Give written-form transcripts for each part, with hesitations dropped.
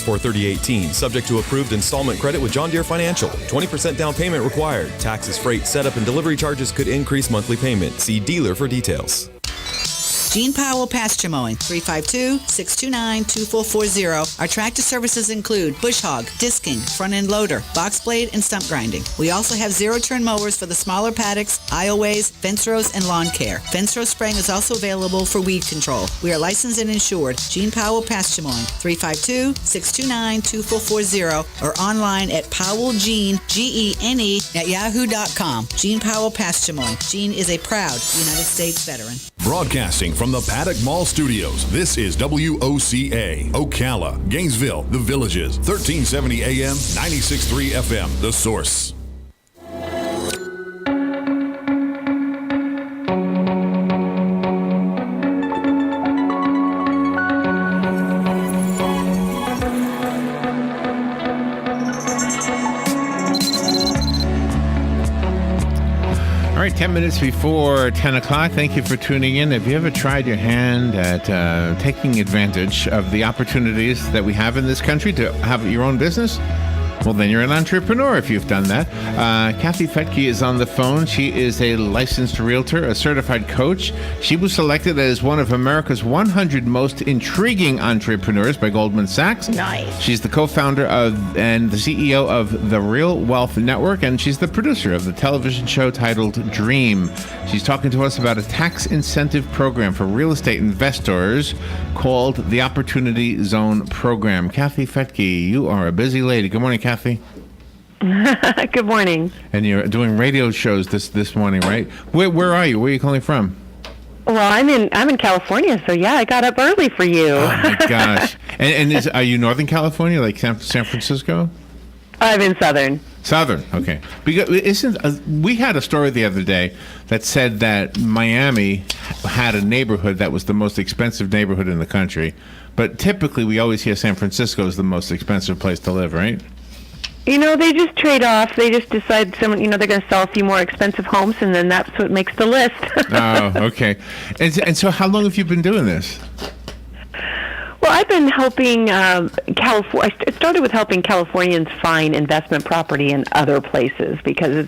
4/30/18. Subject to approved installment credit with John Deere Financial. 20% down payment required. Taxes, freight, setup, and delivery charges could increase monthly payment. See dealer for details. Gene Powell Pasture Mowing, 352-629-2440. Our tractor services include bush hog, disking, front-end loader, box blade, and stump grinding. We also have zero-turn mowers for the smaller paddocks, aisleways, fence rows, and lawn care. Fence row spraying is also available for weed control. We are licensed and insured. Gene Powell Pasture Mowing, 352-629-2440, or online at powellgene, Gene, at yahoo.com. Gene Powell Pasture Mowing. Gene is a proud United States veteran. Broadcasting from the Paddock Mall Studios, this is WOCA, Ocala, Gainesville, The Villages, 1370 AM, 96.3 FM, The Source. All right, 10 minutes before 10 o'clock. Thank you for tuning in. Have you ever tried your hand at taking advantage of the opportunities that we have in this country to have your own business? Well, then you're an entrepreneur if you've done that. Kathy Fettke is on the phone. She is a licensed realtor, a certified coach. She was selected as one of America's 100 most intriguing entrepreneurs by Goldman Sachs. Nice. She's the co-founder of and the CEO of the Real Wealth Network, and she's the producer of the television show titled Dream. She's talking to us about a tax incentive program for real estate investors called the Opportunity Zone Program. Kathy Fettke, you are a busy lady. Good morning, Kathy. Good morning. And you're doing radio shows this morning, right? Where are you? Where are you calling from? Well, I'm in California, so yeah, I got up early for you. Oh my gosh! And are you Northern California, like San Francisco? I'm in Southern. Southern, okay. Because we had a story the other day that said that Miami had a neighborhood that was the most expensive neighborhood in the country, but typically we always hear San Francisco is the most expensive place to live, right? You know, they just trade off. They just decide they're going to sell a few more expensive homes, and then that's what makes the list. Oh, okay. And so how long have you been doing this? Well, I've been helping California. I started with helping Californians find investment property in other places because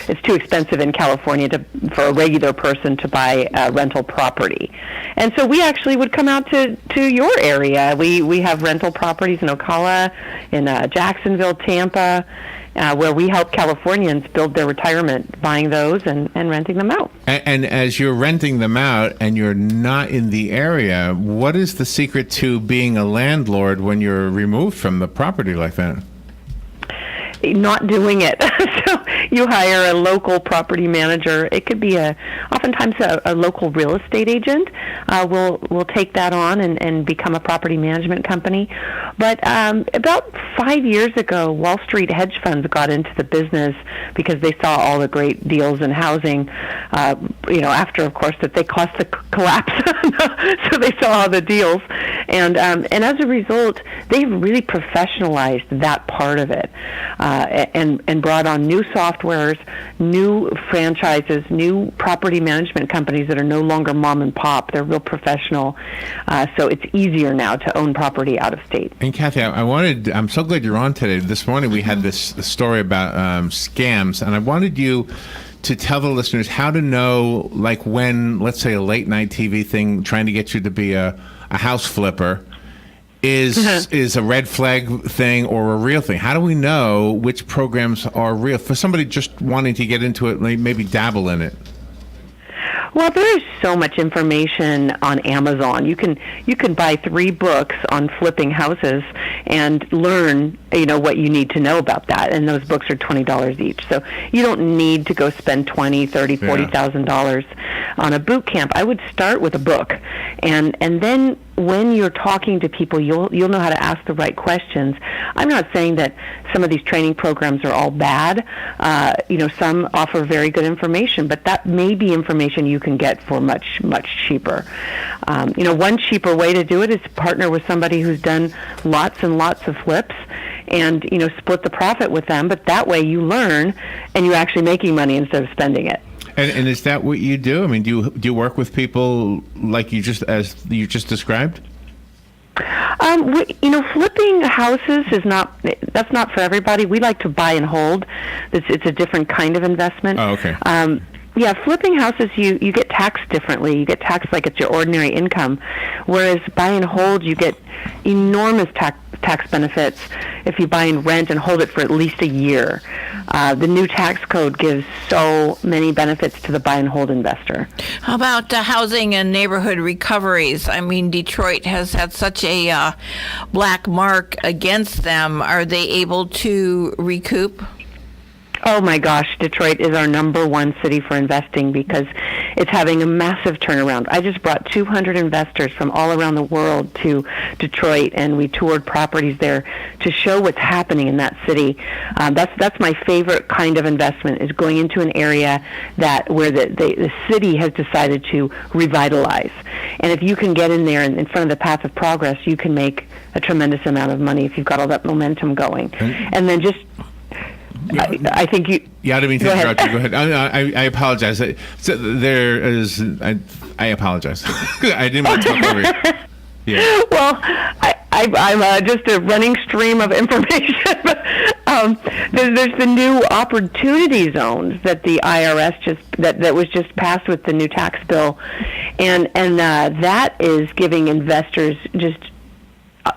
it's too expensive in California for a regular person to buy rental property. And so we actually would come out to your area. We have rental properties in Ocala, in Jacksonville, Tampa, where we help Californians build their retirement, buying those and renting them out. And as you're renting them out and you're not in the area, what is the secret to being a landlord when you're removed from the property like that? Not doing it. So you hire a local property manager. It could be oftentimes a local real estate agent will take that on and become a property management company. But about 5 years ago, Wall Street hedge funds got into the business because they saw all the great deals in housing, after, of course, that they caused the collapse. So they saw all the deals. And as a result, they've really professionalized that part of it. And brought on new softwares, new franchises, new property management companies that are no longer mom and pop. They're real professional. So it's easier now to own property out of state. And Kathy, I'm so glad you're on today. This morning we had this story about scams, and I wanted you to tell the listeners how to know, like when, let's say, a late night TV thing trying to get you to be a house flipper is a red flag thing or a real thing. How do we know which programs are real for somebody just wanting to get into it, maybe dabble in it? Well, there is so much information on Amazon. You can buy 3 books on flipping houses and learn, what you need to know about that. And those books are $20 each. So you don't need to go spend $20,000, $30,000, $40,000 on a boot camp. I would start with a book, and then when you're talking to people, you'll know how to ask the right questions. I'm not saying that some of these training programs are all bad. Some offer very good information, but that may be information you can get for much, much cheaper. One cheaper way to do it is to partner with somebody who's done lots and lots of flips and, split the profit with them. But that way you learn and you're actually making money instead of spending it. And is that what you do? I mean, do you work with people like you just described? Flipping houses that's not for everybody. We like to buy and hold. It's a different kind of investment. Oh, okay. Flipping houses, you get taxed differently. You get taxed like it's your ordinary income, whereas buy and hold, you get enormous tax benefits if you buy and rent and hold it for at least a year. The new tax code gives so many benefits to the buy and hold investor. How about housing and neighborhood recoveries? I mean, Detroit has had such a black mark against them. Are they able to recoup? Oh my gosh, Detroit is our number one city for investing because it's having a massive turnaround. I just brought 200 investors from all around the world to Detroit, and we toured properties there to show what's happening in that city. That's my favorite kind of investment, is going into an area where the city has decided to revitalize. And if you can get in there and in front of the path of progress, you can make a tremendous amount of money if you've got all that momentum going. And then just I think you. Yeah, I didn't mean to interrupt you. Go ahead. I apologize. So there is. I apologize. I didn't want to talk over you. Yeah. Well, I'm just a running stream of information. There's the new opportunity zones that the IRS that was just passed with the new tax bill, and that is giving investors just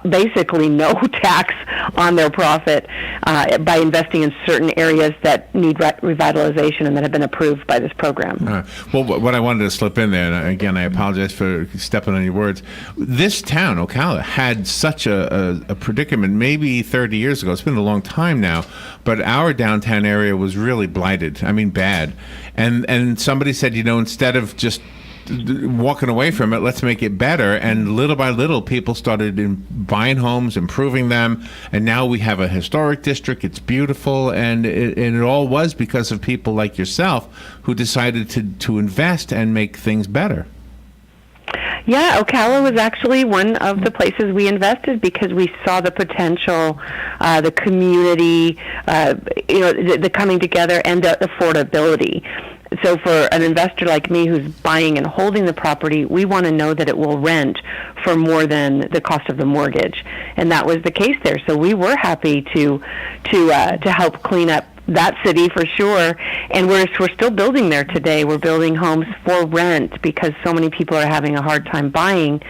basically no tax on their profit by investing in certain areas that need revitalization and that have been approved by this program. Well, what I wanted to slip in there, and again, I apologize for stepping on your words. This town, Ocala, had such a predicament maybe 30 years ago. It's been a long time now, but our downtown area was really blighted. I mean, bad. And somebody said, instead of just walking away from it, let's make it better. And little by little, people started buying homes, improving them, and now we have a historic district. It's beautiful, and it all was because of people like yourself who decided to invest and make things better. Yeah, Ocala was actually one of the places we invested because we saw the potential, the community, the coming together, and the affordability. So for an investor like me who's buying and holding the property, we want to know that it will rent for more than the cost of the mortgage. And that was the case there. So we were happy to help clean up that city for sure. And we're still building there today. We're building homes for rent because so many people are having a hard time buying.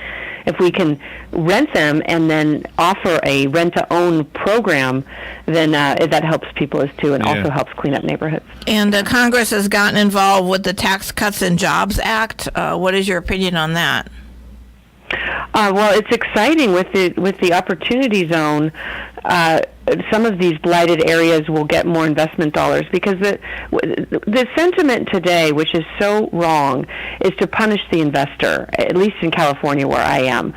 If we can rent them and then offer a rent-to-own program, then that helps people too, and also helps clean up neighborhoods. And Congress has gotten involved with the Tax Cuts and Jobs Act. What is your opinion on that? Well, it's exciting with the opportunity zone. Some of these blighted areas will get more investment dollars because the sentiment today, which is so wrong, is to punish the investor. At least in California, where I am,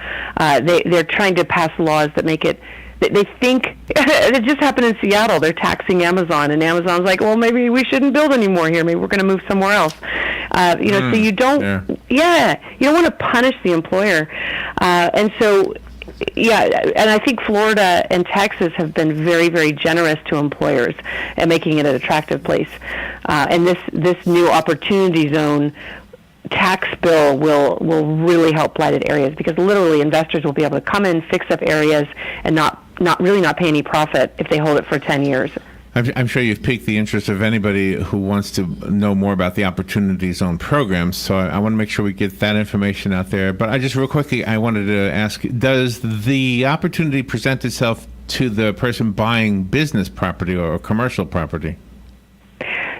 they're trying to pass laws that make it. They think it just happened in Seattle. They're taxing Amazon, and Amazon's like, well, maybe we shouldn't build anymore here. Maybe we're going to move somewhere else. So you don't, you don't want to punish the employer, and so. Yeah, and I think Florida and Texas have been very, very generous to employers and making it an attractive place. And this new opportunity zone tax bill will really help blighted areas because literally investors will be able to come in, fix up areas, and not pay any profit if they hold it for 10 years. I'm sure you've piqued the interest of anybody who wants to know more about the Opportunity Zone program, so I want to make sure we get that information out there. But I just real quickly, I wanted to ask, does the opportunity present itself to the person buying business property or commercial property?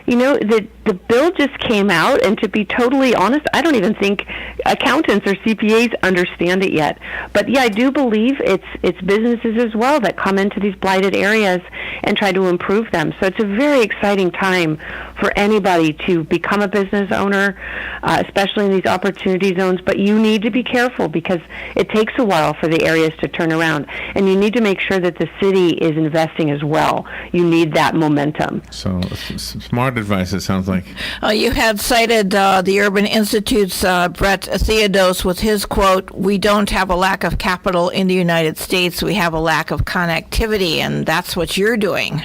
The bill just came out, and to be totally honest, I don't even think accountants or CPAs understand it yet. But yeah, I do believe it's businesses as well that come into these blighted areas and try to improve them. So it's a very exciting time for anybody to become a business owner, especially in these opportunity zones. But you need to be careful because it takes a while for the areas to turn around, and you need to make sure that the city is investing as well. You need that momentum. So smart advice, it sounds like. You had cited the Urban Institute's Brett Theodos with his quote, "We don't have a lack of capital in the United States. We have a lack of connectivity," and that's what you're doing.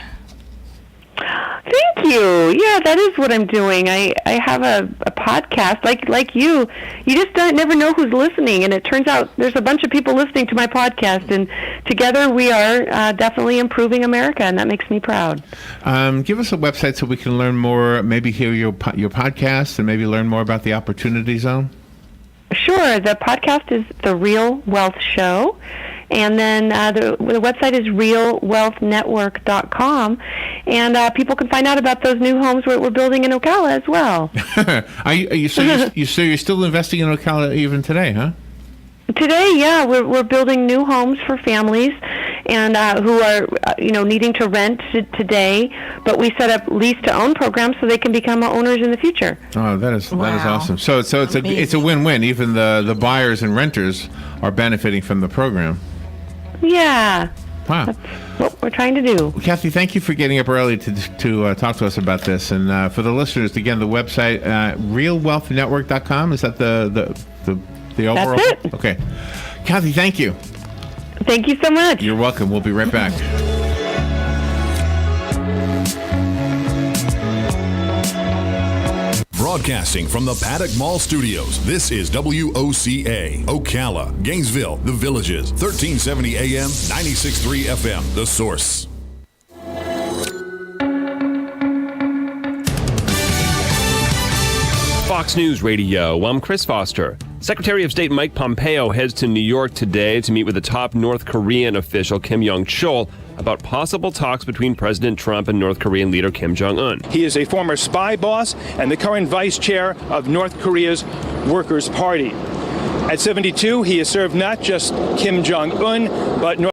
Thank you. Yeah, that is what I'm doing. I have a podcast like you. You just never know who's listening, and it turns out there's a bunch of people listening to my podcast, and together we are definitely improving America, and that makes me proud. Give us a website so we can learn more, maybe hear your podcast, and maybe learn more about the Opportunity Zone. Sure. The podcast is The Real Wealth Show. And then the website is realwealthnetwork.com, and people can find out about those new homes we're building in Ocala as well. You're still investing in Ocala even today, huh? Today, yeah, we're building new homes for families and who are needing to rent today, but we set up lease-to-own programs so they can become owners in the future. Oh, that is awesome. So it's a win-win. Even the buyers and renters are benefiting from the program. Yeah. Wow. That's what we're trying to do. Kathy, thank you for getting up early to talk to us about this. And for the listeners, again, the website, realwealthnetwork.com, is that the overall? That's it. Okay. Kathy, thank you. Thank you so much. You're welcome. We'll be right back. Broadcasting from the Paddock Mall Studios, this is WOCA, Ocala, Gainesville, The Villages, 1370 AM, 96.3 FM, The Source. Fox News Radio, I'm Chris Foster. Secretary of State Mike Pompeo heads to New York today to meet with the top North Korean official Kim Jong-chol about possible talks between President Trump and North Korean leader Kim Jong-un. He is a former spy boss and the current vice chair of North Korea's Workers' Party. At 72, he has served not just Kim Jong-un, but North